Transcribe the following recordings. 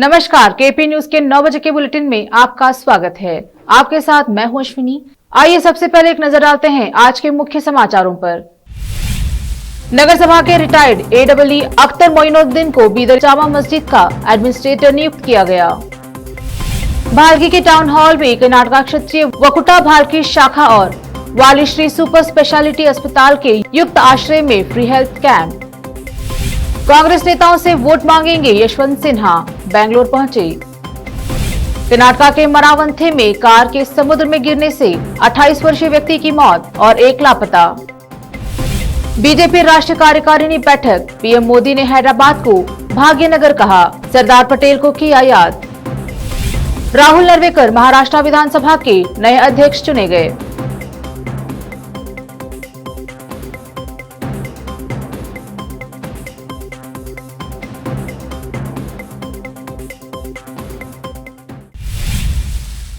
नमस्कार, KP news के 9 बजे के बुलेटिन में आपका स्वागत है। आपके साथ मैं हूं अश्विनी। आइए सबसे पहले एक नजर डालते हैं आज के मुख्य समाचारों पर। नगर सभा के रिटायर्ड एडब्ल्यू अख्तर मोइनुद्दीन को बीदर जामा मस्जिद का एडमिनिस्ट्रेटर नियुक्त किया गया। भालकी के टाउन हॉल में कर्नाटक क्षेत्रीय वकुटा भालकी शाखा और वालीश्री सुपर स्पेशलिटी अस्पताल के युक्त आश्रय में फ्री हेल्थ कैंप। कांग्रेस नेताओं से वोट मांगेंगे यशवंत सिन्हा, बेंगलोर पहुंचे। कर्नाटक के मरावंथे में कार के समुद्र में गिरने से 28 वर्षीय व्यक्ति की मौत और एक लापता। बीजेपी राष्ट्रीय कार्यकारिणी बैठक, पीएम मोदी ने हैदराबाद को भाग्यनगर कहा, सरदार पटेल को किया याद। राहुल नरवेकर महाराष्ट्र विधानसभा के नए अध्यक्ष चुने गए।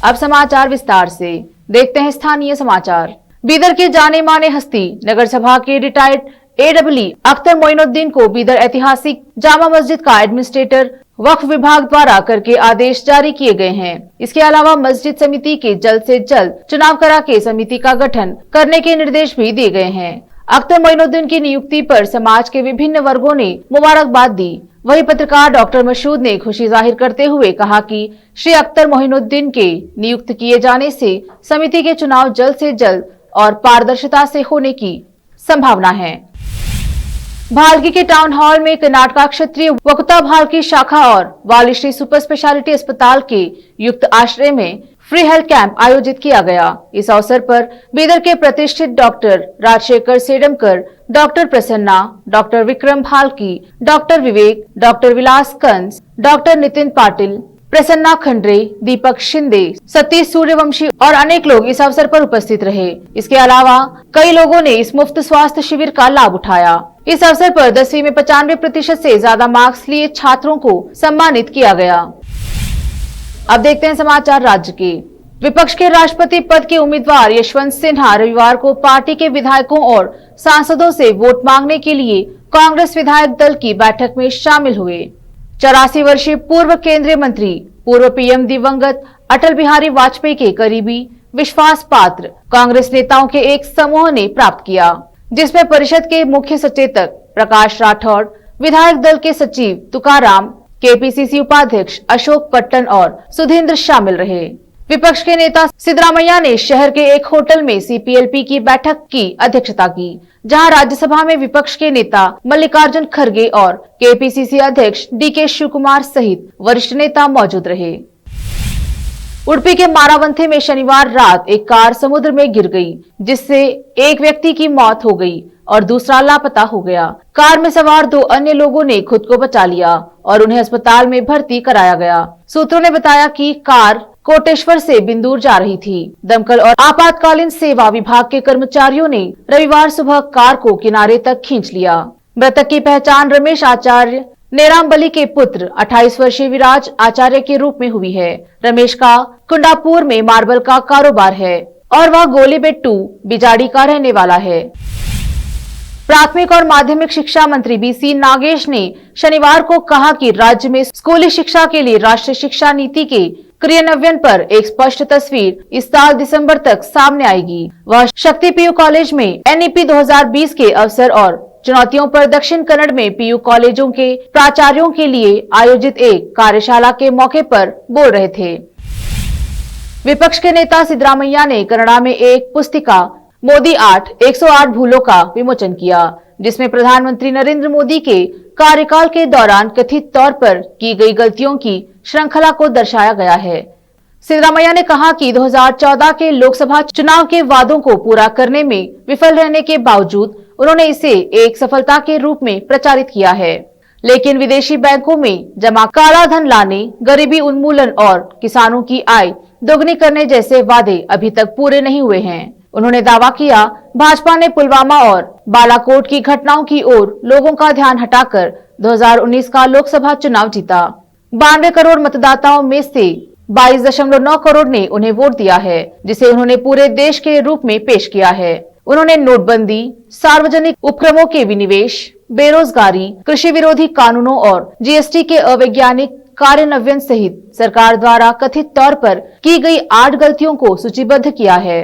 अब समाचार विस्तार से देखते हैं। स्थानीय समाचार। बीदर के जाने माने हस्ती नगर सभा के रिटायर्ड एडब्ल्यू अख्तर मोइनुद्दीन को बीदर ऐतिहासिक जामा मस्जिद का एडमिनिस्ट्रेटर वक्फ विभाग द्वारा करके आदेश जारी किए गए हैं। इसके अलावा मस्जिद समिति के जल्द से जल्द चुनाव करा के समिति का गठन करने के निर्देश भी दिए गए हैं। अख्तर मोइनुद्दीन की नियुक्ति पर समाज के विभिन्न वर्गों ने मुबारकबाद दी। वही पत्रकार डॉक्टर मसूद ने खुशी जाहिर करते हुए कहा कि श्री अख्तर मोइनुद्दीन के नियुक्त किए जाने से समिति के चुनाव जल्द से जल्द और पारदर्शिता से होने की संभावना है। भालकी के टाउन हॉल में कर्नाटक क्षेत्रीय वकुता भालकी शाखा और वालीश्री सुपर स्पेशलिटी अस्पताल के युक्त आश्रय में फ्री हेल्थ कैंप आयोजित किया गया। इस अवसर पर बीदर के प्रतिष्ठित doctor Rajashekhar Sedamkar, doctor Prasanna, doctor Vikram Bhalki, doctor Vivek, doctor Vilas Kans, doctor Nitin Patil, Prasanna Khandre, Deepak Shinde, Satish Suryavanshi और अनेक लोग इस अवसर पर उपस्थित रहे। इसके अलावा कई लोगों ने इस मुफ्त स्वास्थ्य शिविर का लाभ उठाया। इस अवसर पर 10वीं में 95% से ज्यादा मार्क्स लिए छात्रों को सम्मानित किया गया। अब देखते हैं समाचार राज्य के। विपक्ष के राष्ट्रपति पद के उम्मीदवार यशवंत सिन्हा रविवार को पार्टी के विधायकों और सांसदों से वोट मांगने के लिए कांग्रेस विधायक दल की बैठक में शामिल हुए। 84 वर्षीय पूर्व केंद्रीय मंत्री, पूर्व पीएम दिवंगत अटल बिहारी वाजपेयी के करीबी विश्वास पात्र कांग्रेस नेताओं के एक समूह ने प्राप्त किया, जिसमें परिषद के मुख्य सचेतक प्रकाश राठौड़, विधायक दल के सचिव तुकाराम, केपीसीसी उपाध्यक्ष अशोक पट्टन और सुधींद्र शामिल रहे। विपक्ष के नेता सिद्धरामैया ने शहर के एक होटल में सीपीएलपी की बैठक की अध्यक्षता की, जहां राज्यसभा में विपक्ष के नेता मल्लिकार्जुन खड़गे और केपीसीसी अध्यक्ष डीके शिवकुमार सहित वरिष्ठ नेता मौजूद रहे। उडुपी के मारावंथे में शनिवार रात एक कार समुद्र में गिर गई, जिससे एक व्यक्ति की मौत हो गई और दूसरा लापता हो गया। कार में सवार 2 अन्य लोगों ने खुद को बचा लिया और उन्हें अस्पताल में भर्ती कराया गया। सूत्रों ने बताया कि कार कोटेश्वर से बिंदूर जा रही थी। दमकल और आपातकालीन सेवा विभाग के कर्मचारियों ने रविवार सुबह कार को किनारे तक खींच लिया। मृतक की पहचान रमेश आचार्य, नेरामबली के पुत्र 28 वर्षीय विराज आचार्य के रूप में हुई है। रमेश का कुंडापुर में मार्बल का कारोबार है और वह गोलीबेट्टू बिजाड़ी का रहने वाला है। प्राथमिक और माध्यमिक शिक्षा मंत्री बीसी नागेश ने शनिवार को कहा कि राज्य में स्कूली शिक्षा के लिए राष्ट्रीय शिक्षा नीति के क्रियान्वयन पर एक स्पष्ट तस्वीर इस साल दिसंबर तक सामने आएगी। वह शक्ति पीयू कॉलेज में एनईपी 2020 के अवसर और चुनौतियों पर दक्षिण कन्नड़ में पीयू कॉलेजों के प्राचार्यों के लिए आयोजित एक कार्यशाला के मौके पर बोल रहे थे। विपक्ष के नेता सिद्धरामैया ने कन्नड़ा में एक पुस्तिका मोदी 108 भूलों का विमोचन किया, जिसमें प्रधानमंत्री नरेंद्र मोदी के कार्यकाल के दौरान कथित तौर पर की गई गलतियों की श्रृंखला को दर्शाया गया है। सिद्धरामैया ने कहा कि 2014 के लोकसभा चुनाव के वादों को पूरा करने में विफल रहने के बावजूद उन्होंने इसे एक सफलता के रूप में प्रचारित किया है, लेकिन विदेशी बैंकों में जमा काला धन लाने, गरीबी उन्मूलन और किसानों की आय दोगुनी करने जैसे वादे अभी तक पूरे नहीं हुए हैं। उन्होंने दावा किया, भाजपा ने पुलवामा और बालाकोट की घटनाओं की ओर लोगों का ध्यान हटाकर 2019 का लोकसभा चुनाव जीता। 92 करोड़ मतदाताओं में से 22.9 करोड़ ने उन्हें वोट दिया है, जिसे उन्होंने पूरे देश के रूप में पेश किया है। उन्होंने नोटबंदी, सार्वजनिक उपक्रमों के विनिवेश, बेरोजगारी, कृषि विरोधी कानूनों और जीएसटी के अवैज्ञानिक कार्यान्वयन सहित सरकार द्वारा कथित तौर पर की गई 8 गलतियों को सूचीबद्ध किया है।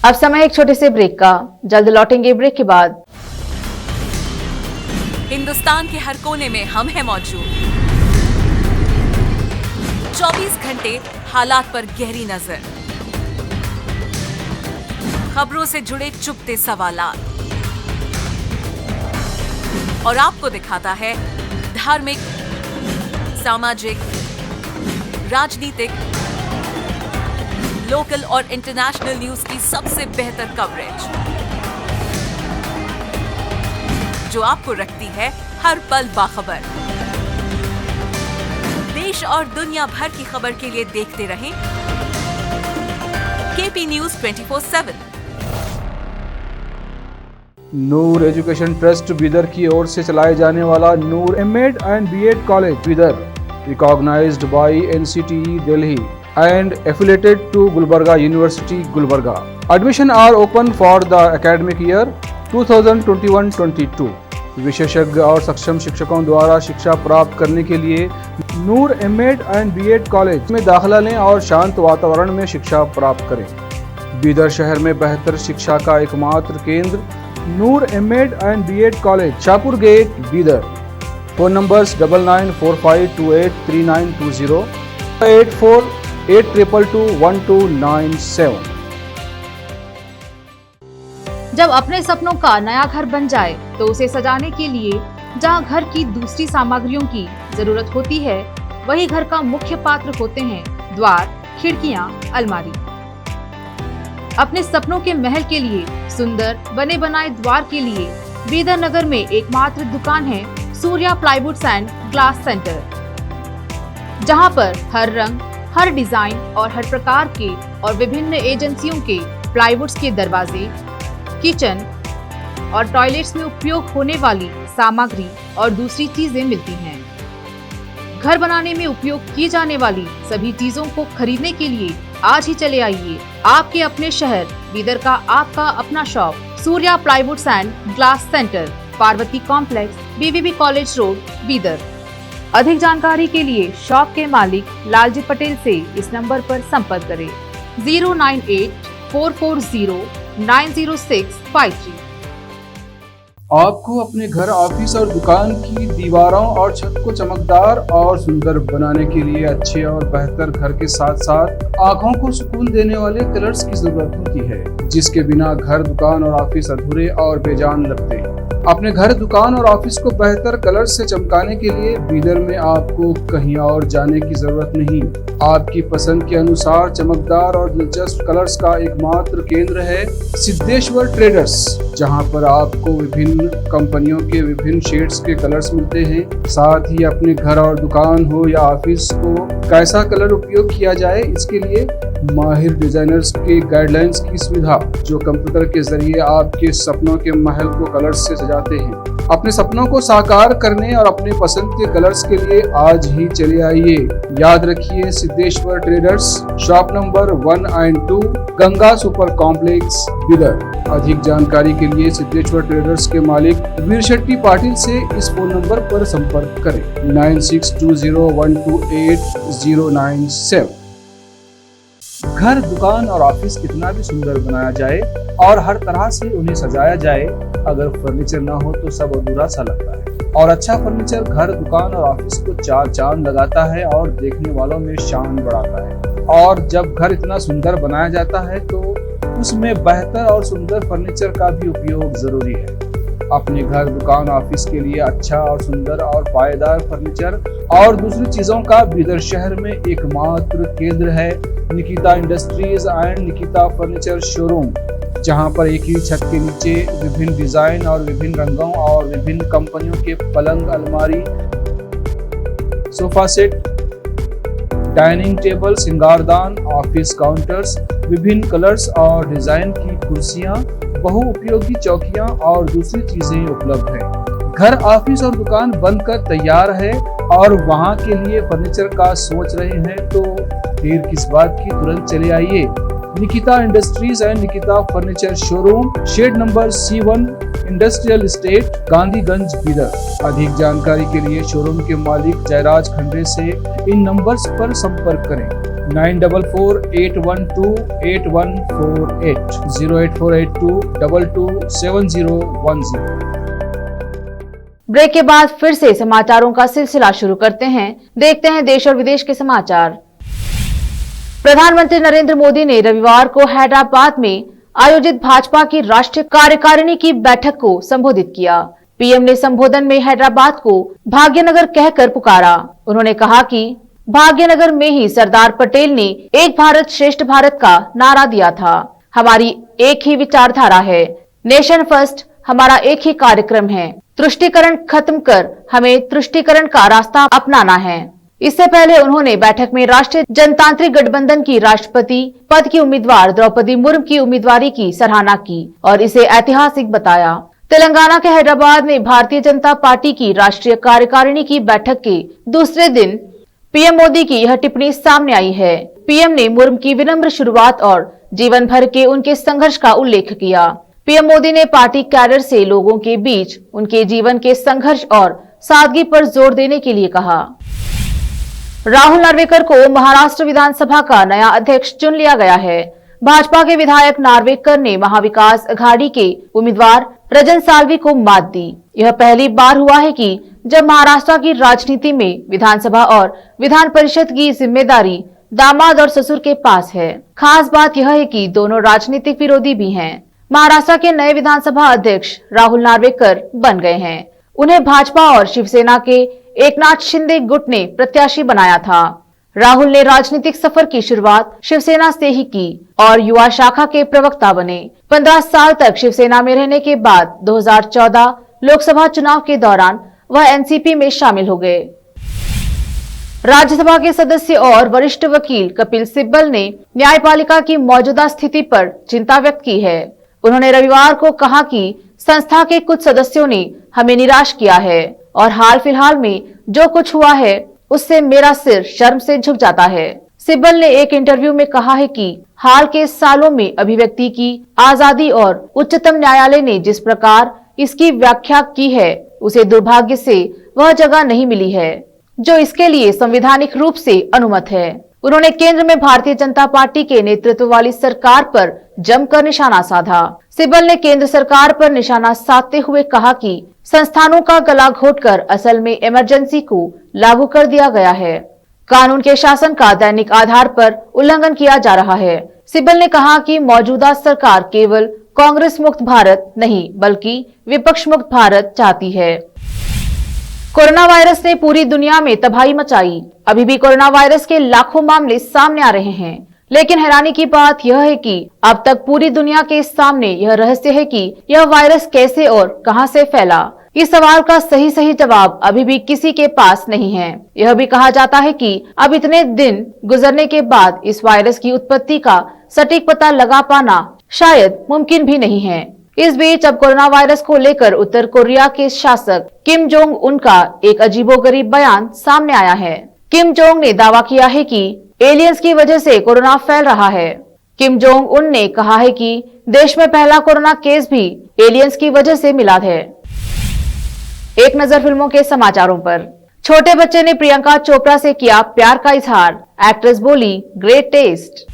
अब समय एक छोटे से ब्रेक का, जल्द लौटेंगे ब्रेक के बाद। हिंदुस्तान के हर कोने में हम हैं मौजूद। 24 घंटे हालात पर गहरी नजर, खबरों से जुड़े चुपते सवालात, और आपको दिखाता है धार्मिक, सामाजिक, राजनीतिक, लोकल और इंटरनेशनल न्यूज की सबसे बेहतर कवरेज, जो आपको रखती है हर पल बाखबर। देश और दुनिया भर की खबर के लिए देखते रहें KP news 24/7। Noor education trust Bidar की ओर से चलाए जाने वाला Noor MEd and BEd college Bidar, recognised by NCTE Delhi and affiliated to Gulbarga University, Gulbarga. Admission are open for the academic year 2021-22. विशेषज्ञ और सक्षम शिक्षकों द्वारा शिक्षा प्राप्त करने के लिए नूर एमएड एंड बीएड कॉलेज में दाखिला लें और शांत वातावरण में शिक्षा प्राप्त करें। बीदर शहर में बेहतर शिक्षा का एकमात्र केंद्र Noor MEd and BEd college, Shahpur gate, Bidar. Phone numbers 9945283920, 8482221297। जब अपने सपनों का नया घर बन जाए तो उसे सजाने के लिए जहां घर की दूसरी सामग्रियों की जरूरत होती है, वही घर का मुख्य पात्र होते हैं द्वार, खिड़कियां, अलमारी। अपने सपनों के महल के लिए सुंदर बने बनाए द्वार के लिए बीदर नगर में एकमात्र दुकान है Surya plywoods and glass centre, जहां पर हर रंग, हर डिजाइन और हर प्रकार के और विभिन्न एजेंसियों के प्लाईवुड्स के दरवाजे, किचन और टॉयलेट्स में उपयोग होने वाली सामग्री और दूसरी चीजें मिलती हैं। घर बनाने में उपयोग की जाने वाली सभी चीजों को खरीदने के लिए आज ही चले आइए आपके अपने शहर बीदर का आपका अपना shop Surya plywoods and glass centre, Parvati complex, BVB college road, Bidar. अधिक जानकारी के लिए शॉप के मालिक लालजी पटेल से इस नंबर पर संपर्क करें 09844090653। आपको अपने घर, ऑफिस और दुकान की दीवारों और छत को चमकदार और सुंदर बनाने के लिए अच्छे और बेहतर घर के साथ साथ आंखों को सुकून देने वाले कलर्स की जरूरत होती है, जिसके बिना घर, दुकान और ऑफिस अधूरे और बेजान लगते हैं। अपने घर, दुकान और ऑफिस को बेहतर कलर से चमकाने के लिए बीदर में आपको कहीं और जाने की जरूरत नहीं। आपकी पसंद के अनुसार चमकदार और दिलचस्प कलर्स का एकमात्र केंद्र है सिद्धेश्वर ट्रेडर्स, जहां पर आपको विभिन्न कंपनियों के विभिन्न शेड्स के कलर्स मिलते हैं। साथ ही अपने घर और दुकान हो या ऑफिस को कैसा कलर उपयोग किया जाए, इसके लिए माहिर डिजाइनर्स के गाइडलाइंस की सुविधा, जो कंप्यूटर के जरिए आपके सपनों के महल को कलर्स से सजाते हैं। अपने सपनों को साकार करने और अपने पसंद के कलर्स के लिए आज ही चले आइए। याद रखिए, Siddheshwar traders, shop number 1 and 2, Ganga super complex, Bidar. अधिक जानकारी के लिए सिद्धेश्वर ट्रेडर्स के मालिक वीर शेट्टी पाटिल से इस फोन नंबर पर संपर्क करें 9620128097। घर, दुकान और ऑफिस कितना भी सुंदर बनाया जाए और हर तरह से उन्हें सजाया जाए, अगर फर्नीचर ना हो तो सब अधूरा सा लगता है। और अच्छा फर्नीचर घर, दुकान और ऑफिस को 4 चांद लगाता है और देखने वालों में शान बढ़ाता है। और जब घर इतना सुंदर बनाया जाता है तो उसमें बेहतर और सुंदर फर्नीचर का भी उपयोग जरूरी है। अपने घर, दुकान, ऑफिस के लिए अच्छा और सुंदर और पायदार फर्नीचर और दूसरी चीजों का बीदर शहर में एकमात्र केंद्र है Nikita industries and Nikita furniture showroom, जहां पर एक ही छत के नीचे विभिन्न डिजाइन और विभिन्न रंगों और विभिन्न कंपनियों के पलंग, अलमारी, सोफा सेट, डाइनिंग टेबल, सिंगारदान, ऑफिस काउंटर्स, विभिन्न कलर्स और डिजाइन की कुर्सियां, बहुउपयोगी चौकियां और दूसरी चीजें उपलब्ध हैं। घर, ऑफिस और दुकान बनकर तैयार है और वहां के लिए फर्नीचर का सोच रहे हैं तो देर किस बात की, तुरंत चले आइए। Nikita industries and Nikita furniture showroom, shed number C1, industrial estate, Gandhiganj, Bidar. अधिक जानकारी के लिए शोरूम के मालिक जयराज खंडे से इन नंबर्स पर संपर्क करें। 9448128148, 08482227010। ब्रेक के बाद फिर से समाचारों का सिलसिला शुरू करते हैं। देखते हैं देश और विदेश के समाचार। प्रधानमंत्री नरेंद्र मोदी ने रविवार को हैदराबाद में आयोजित भाजपा की राष्ट्रीय कार्यकारिणी की बैठक को संबोधित किया। पीएम ने संबोधन में हैदराबाद को भाग्यनगर कहकर पुकारा। उन्होंने कहा कि भाग्यनगर में ही सरदार पटेल ने एक भारत श्रेष्ठ भारत का नारा दिया था। हमारी एक ही विचारधारा है, नेशन फर्स्ट हमारा एक ही कार्यक्रम है। तुष्टीकरण खत्म कर हमें तुष्टीकरण का रास्ता अपनाना है। इससे पहले उन्होंने बैठक में राष्ट्रीय जनतांत्रिक गठबंधन की राष्ट्रपति पद की उम्मीदवार द्रौपदी मुर्मू की उम्मीदवारी की सराहना की और इसे ऐतिहासिक बताया। तेलंगाना के हैदराबाद में भारतीय जनता पार्टी की राष्ट्रीय कार्यकारिणी की बैठक के दूसरे दिन पीएम मोदी की यह टिप्पणी सामने आई है। पीएम ने मुर्मू की विनम्र शुरुआत और जीवन भर के उनके संघर्ष का उल्लेख किया। पीएम मोदी ने पार्टी कैडर से लोगों के बीच उनके जीवन के संघर्ष और सादगी पर जोर देने के लिए कहा। राहुल नार्वेकर को महाराष्ट्र विधानसभा का नया अध्यक्ष चुन लिया गया है। भाजपा के विधायक नार्वेकर ने महाविकास अघाड़ी के उम्मीदवार रजन साल्वी को मात दी। यह पहली बार हुआ है कि जब महाराष्ट्र की राजनीति में विधानसभा और विधान परिषद की जिम्मेदारी दामाद और ससुर के पास है। खास बात यह है कि दोनों राजनीतिक विरोधी भी हैं। महाराष्ट्र के नए विधानसभा अध्यक्ष राहुल नार्वेकर बन गए हैं। उन्हें भाजपा और शिवसेना के एकनाथ शिंदे गुट ने प्रत्याशी बनाया था। राहुल ने राजनीतिक सफर की शुरुआत शिवसेना से ही की और युवा शाखा के प्रवक्ता बने। 15 साल तक शिवसेना में रहने के बाद 2014 लोकसभा चुनाव के दौरान वह एनसीपी में शामिल हो गए। राज्यसभा के सदस्य और वरिष्ठ वकील कपिल सिब्बल ने न्यायपालिका की मौजूदा स्थिति पर चिंता व्यक्त की है। उन्होंने रविवार को कहा कि संस्था के कुछ सदस्यों ने हमें निराश किया है और हाल फिलहाल में जो कुछ हुआ है उससे मेरा सिर शर्म से झुक जाता है। सिब्बल ने एक इंटरव्यू में कहा है कि हाल के सालों में अभिव्यक्ति की आजादी और उच्चतम न्यायालय ने जिस प्रकार इसकी व्याख्या की है उसे दुर्भाग्य से वह जगह नहीं मिली है जो इसके लिए संवैधानिक रूप से अनुमत है। उन्होंने केंद्र में भारतीय जनता पार्टी के नेतृत्व वाली सरकार पर जमकर निशाना साधा। सिब्बल ने केंद्र सरकार पर निशाना साधते हुए कहा कि संस्थानों का गला घोटकर असल में इमरजेंसी को लागू कर दिया गया है। कानून के शासन का दैनिक आधार पर उल्लंघन किया जा रहा है। सिब्बल ने कहा कि मौजूदा सरकार केवल कांग्रेस मुक्त भारत नहीं बल्कि विपक्ष मुक्त भारत चाहती है। कोरोना वायरस ने पूरी दुनिया में तबाही मचाई। अभी भी कोरोना वायरस के लाखों मामले सामने आ रहे हैं, लेकिन हैरानी की बात यह है कि अब तक पूरी दुनिया के सामने यह रहस्य है कि यह वायरस कैसे और कहां से फैला। इस सवाल का सही जवाब अभी भी किसी के पास नहीं है। यह भी कहा जाता है कि अब इतने दिन गुजरने के बाद इस वायरस की उत्पत्ति का सटीक पता लगा पाना शायद मुमकिन भी नहीं है। इस बीच अब कोरोना वायरस को लेकर उत्तर कोरिया के शासक किम जोंग उन का एक अजीबोगरीब बयान सामने आया है। किम जोंग ने दावा किया है कि एलियंस की वजह से कोरोना फैल रहा है। किम जोंग उन ने कहा है कि देश में पहला कोरोना केस भी एलियंस की वजह से मिला है। एक नजर फिल्मों के समाचारों पर। छोटे बच्चे ने प्रियंका चोपड़ा से किया प्यार का इजहार। एक्ट्रेस बोली ग्रेट टेस्ट।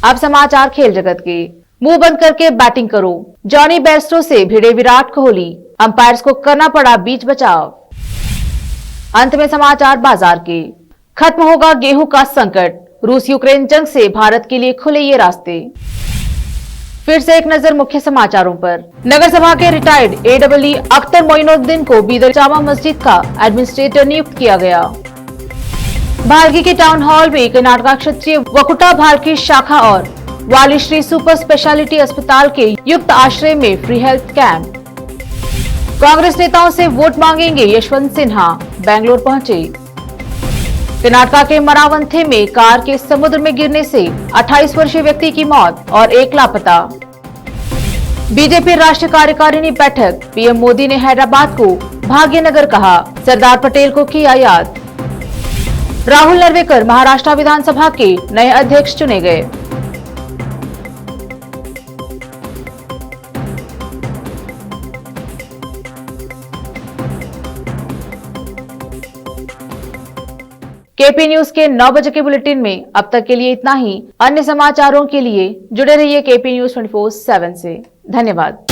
अब समाचार खेल जगत के। मुंह बंद करके बैटिंग करो, जॉनी बेयरस्टो से भिड़े विराट कोहली। अंपायर्स को करना पड़ा बीच बचाव। अंत में समाचार बाजार के। खत्म होगा गेहूं का संकट, रूस यूक्रेन जंग से भारत के लिए खुले ये रास्ते। फिर से एक नजर मुख्य समाचारों पर। नगर सभा के रिटायर्ड एडब्ल्यू अख्तर मोइनुद्दीन को बीदर जामा मस्जिद का एडमिनिस्ट्रेटर नियुक्त किया गया। भालकी के टाउन हॉल में कर्नाटका क्षेत्रीय वकुटा भालकी शाखा और वालीश्री सुपर स्पेशलिटी अस्पताल के युक्त आश्रय में फ्री हेल्थ कैंप। कांग्रेस नेताओं से वोट मांगेंगे यशवंत सिन्हा, बेंगलोर पहुंचे। कर्नाटका के मरावंथे में कार के समुद्र में गिरने से 28 वर्षीय व्यक्ति की मौत और एक लापता। बीजेपी राष्ट्रीय कार्यकारिणी बैठक। पीएम मोदी ने हैदराबाद को भाग्यनगर कहा, सरदार पटेल को किया याद। राहुल नार्वेकर महाराष्ट्र विधानसभा के नए अध्यक्ष चुने गए। केपी न्यूज के 9 बजे के बुलेटिन में अब तक के लिए इतना ही। अन्य समाचारों के लिए जुड़े रहिए केपी न्यूज 24/7 से। धन्यवाद।